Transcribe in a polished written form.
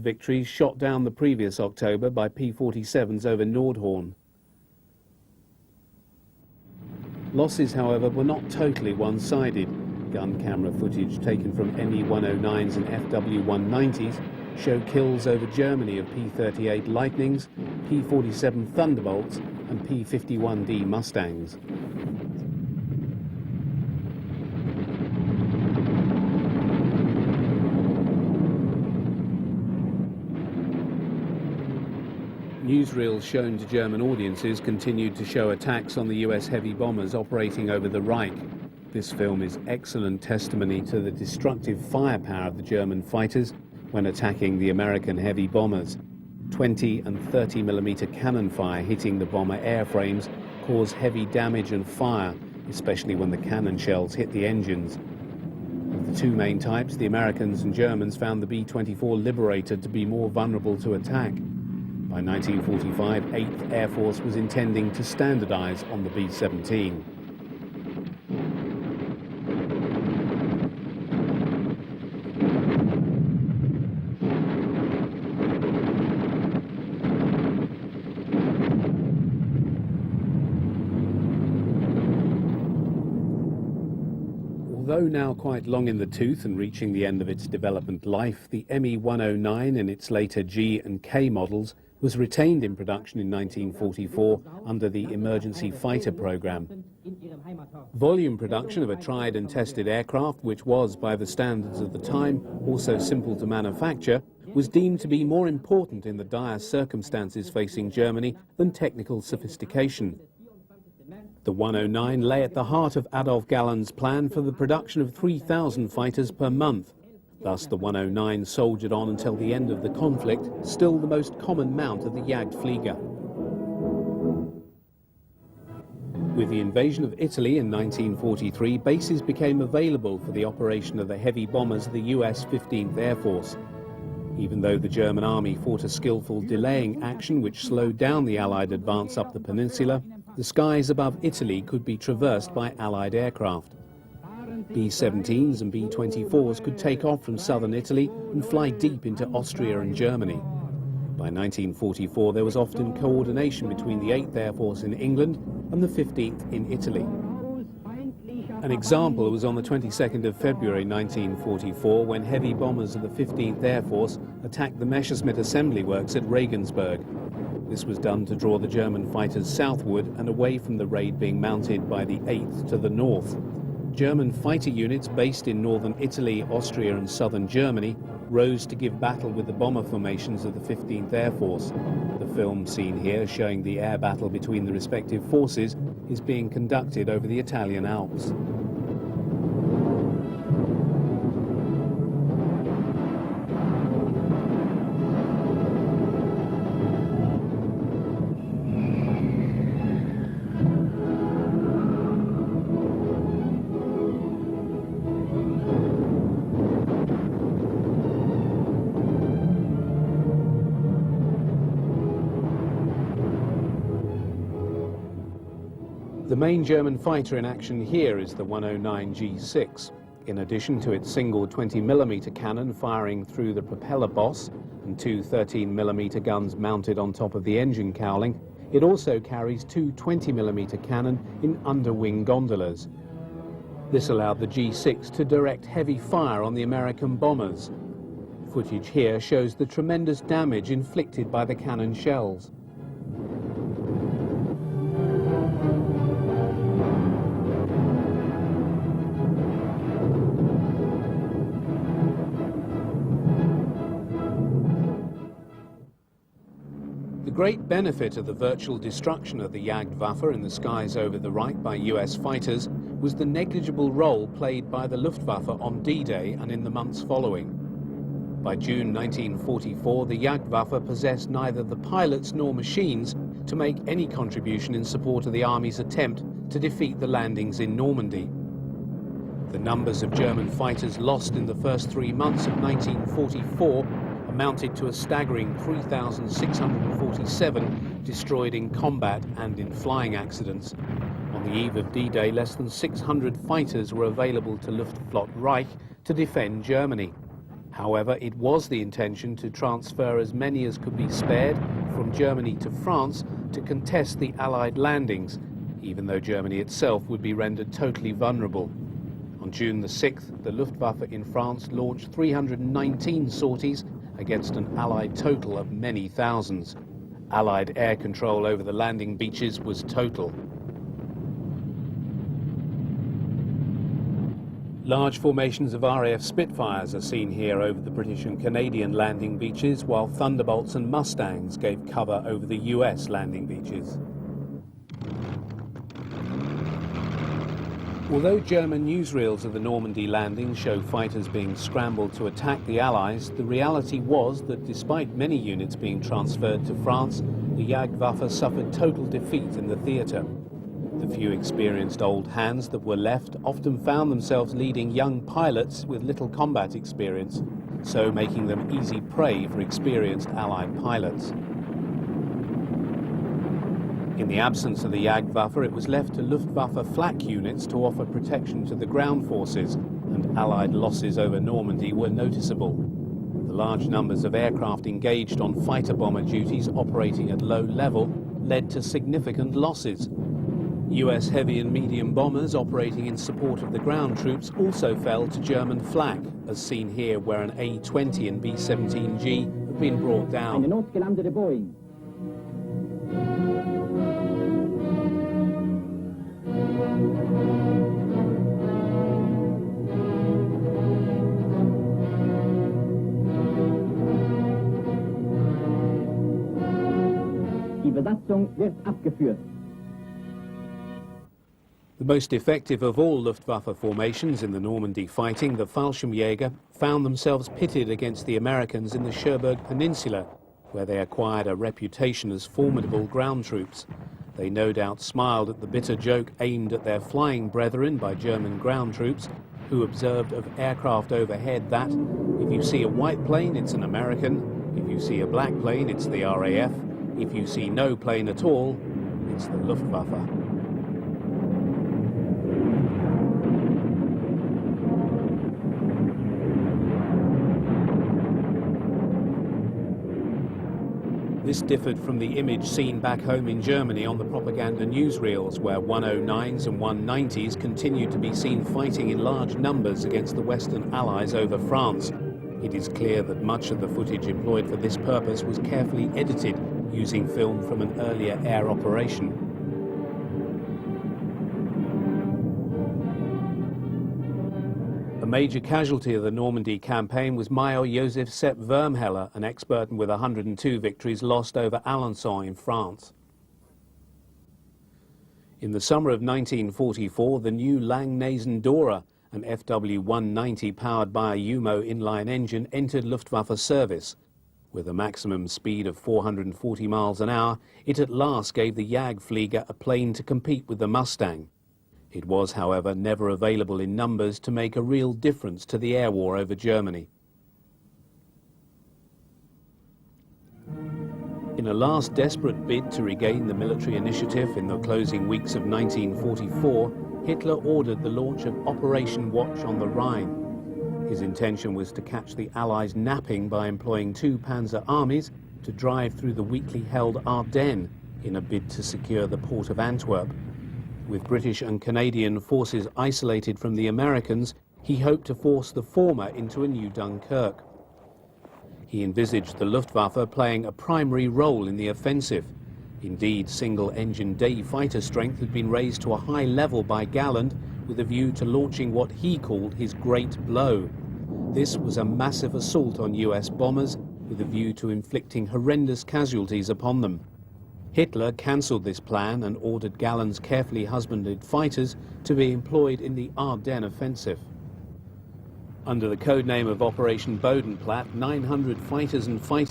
victories shot down the previous October by P-47s over Nordhorn. Losses, however, were not totally one-sided. Gun camera footage taken from Me-109s and FW-190s show kills over Germany of P-38 Lightnings, P-47 Thunderbolts and P-51D Mustangs. Newsreels shown to German audiences continued to show attacks on the US heavy bombers operating over the Reich. This film is excellent testimony to the destructive firepower of the German fighters when attacking the American heavy bombers. 20 and 30 millimeter cannon fire hitting the bomber airframes caused heavy damage and fire, especially when the cannon shells hit the engines. Of the two main types, the Americans and Germans found the B-24 Liberator to be more vulnerable to attack. By 1945, 8th Air Force was intending to standardize on the B-17. Although now quite long in the tooth and reaching the end of its development life, the Me-109 and its later G and K models was retained in production in 1944 under the Emergency Fighter Program. Volume production of a tried and tested aircraft, which was, by the standards of the time, also simple to manufacture, was deemed to be more important in the dire circumstances facing Germany than technical sophistication. The 109 lay at the heart of Adolf Galland's plan for the production of 3,000 fighters per month. Thus, the 109 soldiered on until the end of the conflict, still the most common mount of the Jagdflieger. With the invasion of Italy in 1943, bases became available for the operation of the heavy bombers of the US 15th Air Force. Even though the German army fought a skillful delaying action which slowed down the Allied advance up the peninsula, the skies above Italy could be traversed by Allied aircraft. B-17s and B-24s could take off from southern Italy and fly deep into Austria and Germany. By 1944, there was often coordination between the 8th Air Force in England and the 15th in Italy. An example was on the 22nd of February 1944 when heavy bombers of the 15th Air Force attacked the Messerschmitt Assembly Works at Regensburg. This was done to draw the German fighters southward and away from the raid being mounted by the 8th to the north. German fighter units based in northern Italy, Austria and southern Germany rose to give battle with the bomber formations of the 15th Air Force. The film seen here, showing the air battle between the respective forces, is being conducted over the Italian Alps. The main German fighter in action here is the 109 G6. In addition to its single 20mm cannon firing through the propeller boss and two 13mm guns mounted on top of the engine cowling, it also carries two 20mm cannon in underwing gondolas. This allowed the G6 to direct heavy fire on the American bombers. Footage here shows the tremendous damage inflicted by the cannon shells. The great benefit of the virtual destruction of the Jagdwaffe in the skies over the Reich by US fighters was the negligible role played by the Luftwaffe on D-Day and in the months following. By June 1944, the Jagdwaffe possessed neither the pilots nor machines to make any contribution in support of the Army's attempt to defeat the landings in Normandy. The numbers of German fighters lost in the first 3 months of 1944 amounted to a staggering 3,647 destroyed in combat and in flying accidents. On the eve of D-Day, less than 600 fighters were available to Luftflotte Reich to defend Germany. However, it was the intention to transfer as many as could be spared from Germany to France to contest the Allied landings, even though Germany itself would be rendered totally vulnerable. On June the 6th, the Luftwaffe in France launched 319 sorties against an Allied total of many thousands. Allied air control over the landing beaches was total. Large formations of RAF Spitfires are seen here over the British and Canadian landing beaches, while Thunderbolts and Mustangs gave cover over the US landing beaches. Although German newsreels of the Normandy landing show fighters being scrambled to attack the Allies, the reality was that despite many units being transferred to France, the Jagdwaffe suffered total defeat in the theatre. The few experienced old hands that were left often found themselves leading young pilots with little combat experience, so making them easy prey for experienced Allied pilots. In the absence of the Jagdwaffe, it was left to Luftwaffe flak units to offer protection to the ground forces, and Allied losses over Normandy were noticeable. The large numbers of aircraft engaged on fighter bomber duties operating at low level led to significant losses. US heavy and medium bombers operating in support of the ground troops also fell to German flak, as seen here where an A-20 and B-17G have been brought down. Eine notgelandete Boeing. Die Besatzung wird abgeführt. The most effective of all Luftwaffe formations in the Normandy fighting, the Fallschirmjäger, found themselves pitted against the Americans in the Cherbourg Peninsula, where they acquired a reputation as formidable ground troops. They no doubt smiled at the bitter joke aimed at their flying brethren by German ground troops, who observed of aircraft overhead that, if you see a white plane, it's an American, if you see a black plane, it's the RAF, if you see no plane at all, it's the Luftwaffe. This differed from the image seen back home in Germany on the propaganda newsreels, where 109s and 190s continued to be seen fighting in large numbers against the Western Allies over France. It is clear that much of the footage employed for this purpose was carefully edited using film from an earlier air operation. A major casualty of the Normandy campaign was Major Joseph Sepp Wormheller, an expert with 102 victories lost over Alençon in France. In the summer of 1944, the new Langnese Dora, an FW-190 powered by a Umo inline engine, entered Luftwaffe service. With a maximum speed of 440 miles an hour, it at last gave the Jagdflieger a plane to compete with the Mustang. It was, however, never available in numbers to make a real difference to the air war over Germany. In a last desperate bid to regain the military initiative in the closing weeks of 1944, Hitler ordered the launch of Operation Watch on the Rhine. His intention was to catch the Allies napping by employing two panzer armies to drive through the weakly held Ardennes in a bid to secure the port of Antwerp. With British and Canadian forces isolated from the Americans, he hoped to force the former into a new Dunkirk. He envisaged the Luftwaffe playing a primary role in the offensive. Indeed, single-engine day fighter strength had been raised to a high level by Galland with a view to launching what he called his Great Blow. This was a massive assault on US bombers with a view to inflicting horrendous casualties upon them. Hitler cancelled this plan and ordered Galland's carefully husbanded fighters to be employed in the Ardennes offensive. Under the code name of Operation Bodenplatte, 900 fighters and fighters